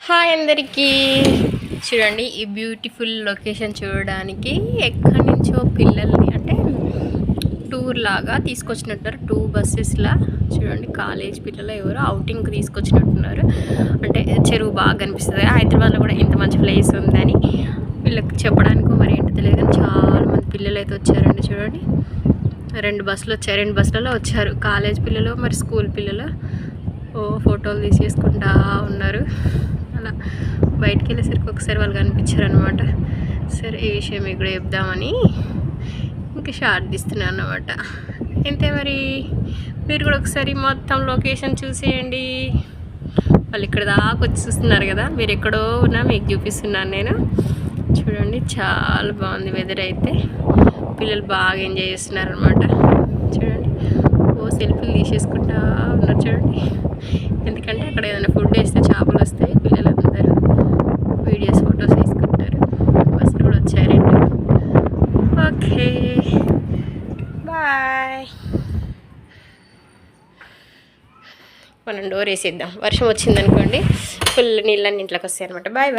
Hi అందరికీ. చూడండి ఈ బ్యూటిఫుల్ లొకేషన్ చూడడానికి ఎక్కడి నుంచో పిల్లల్ని అంటే టూర్ లాగా తీసుకొచ్చినట్టున్నారు. 2 బస్సెస్లా చూడండి, కాలేజ్ పిల్లలు ఎవరో అవుటింగ్కి తీసుకొచ్చినట్టున్నారు. అంటే చెరువు బాగా కనిపిస్తుంది. హైదరాబాద్లో కూడా ఇంత మంచి ప్లేస్ ఉందని వీళ్ళకి చెప్పడానికి మరి ఏంటో తెలియదు, కానీ చాలామంది పిల్లలు అయితే వచ్చారండి. చూడండి 2 బస్సులు వచ్చాయి. 2 బస్సులలో వచ్చారు కాలేజ్ పిల్లలు, మరి స్కూల్ పిల్లలు. ఫోటోలు తీసేసుకుంటా ఉన్నారు. అలా బయటికి వెళ్ళేసరికి ఒకసారి వాళ్ళు కనిపించారనమాట. సరే ఈ విషయం మీకు కూడా చెప్దామని ఇంకా షార్ట్ తీస్తున్నాను అన్నమాట. అంతే, మరి మీరు కూడా ఒకసారి మొత్తం లొకేషన్ చూసేయండి. వాళ్ళు ఇక్కడ దాకా వచ్చి చూస్తున్నారు కదా, మీరు ఎక్కడో ఉన్నా మీకు చూపిస్తున్నాను నేను. చూడండి చాలా బాగుంది వెదర్ అయితే. పిల్లలు బాగా ఎంజాయ్ చేస్తున్నారు అనమాట. చూడండి సెల్ఫీలు తీసేసుకుంటా ఉన్నారు. చూడండి, ఎందుకంటే అక్కడ ఏదైనా ఫుడ్ వేస్తే చేపలు వస్తాయి, పిల్లలందరూ వీడియోస్ ఫొటోస్ తీసుకుంటారు. బస్సులు కూడా వచ్చాయి 2. Okay bye. మనం డోర్ వేసేద్దాం, వర్షం వచ్చిందనుకోండి ఫుల్ నీళ్ళని ఇంట్లోకి వస్తాయి అనమాట. Bye bye.